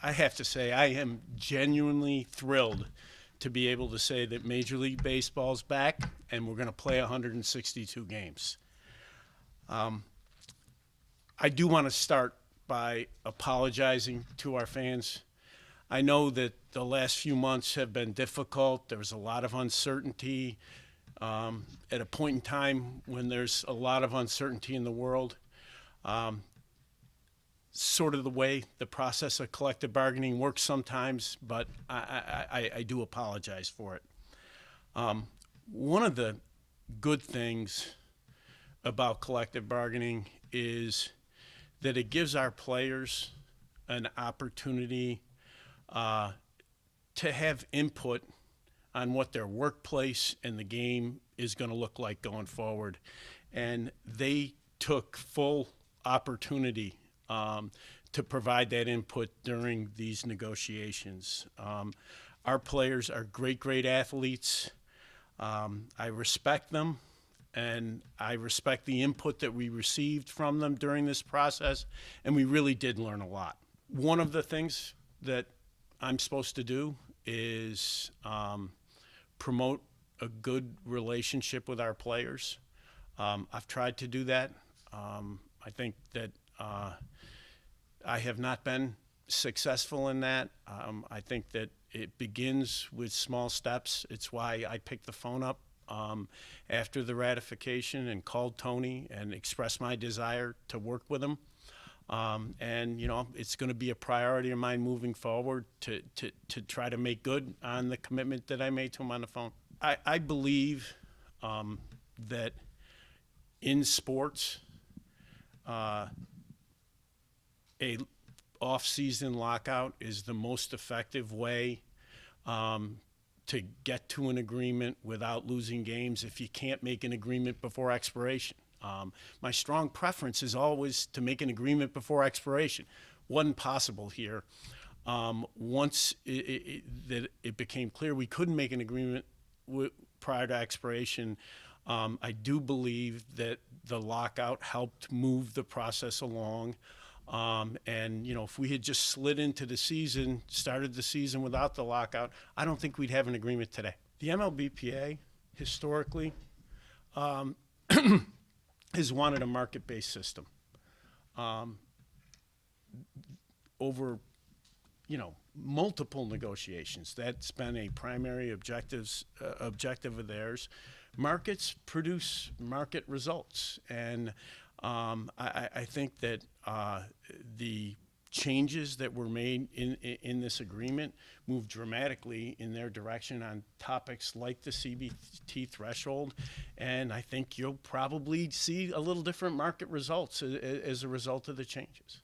I have to say, I am genuinely thrilled to be able to say that Major League Baseball's back and we're going to play 162 games. I do want to start by apologizing to our fans. I know that the last few months have been difficult. There was a lot of uncertainty. At a point in time when there's a lot of uncertainty in the world, sort of the way the process of collective bargaining works sometimes, but I do apologize for it. One of the good things about collective bargaining is that it gives our players an opportunity to have input on what their workplace and the game is going to look like going forward. And they took full opportunity to provide that input during these negotiations. Our players are great athletes. I respect them, and I respect the input that we received from them during this process, and we really did learn a lot. One of the things that I'm supposed to do is promote a good relationship with our players. I've tried to do that. I think that I have not been successful in that. I think that it begins with small steps. It's why I picked the phone up after the ratification and called Tony and expressed my desire to work with him. And, it's going to be a priority of mine moving forward to try to make good on the commitment that I made to him on the phone. I believe that in sports, a off-season lockout is the most effective way to get to an agreement without losing games if you can't make an agreement before expiration. My strong preference is always to make an agreement before expiration. Wasn't possible here. Once it became clear we couldn't make an agreement prior to expiration, I do believe that the lockout helped move the process along. And, if we had just slid into the season, started the season without the lockout, I don't think we'd have an agreement today. The MLBPA, historically, has wanted a market-based system. Over, multiple negotiations, that's been a primary objective of theirs. Markets produce market results, and I think that the changes that were made in this agreement moved dramatically in their direction on topics like the CBT threshold, and I think you'll probably see a little different market results as a result of the changes.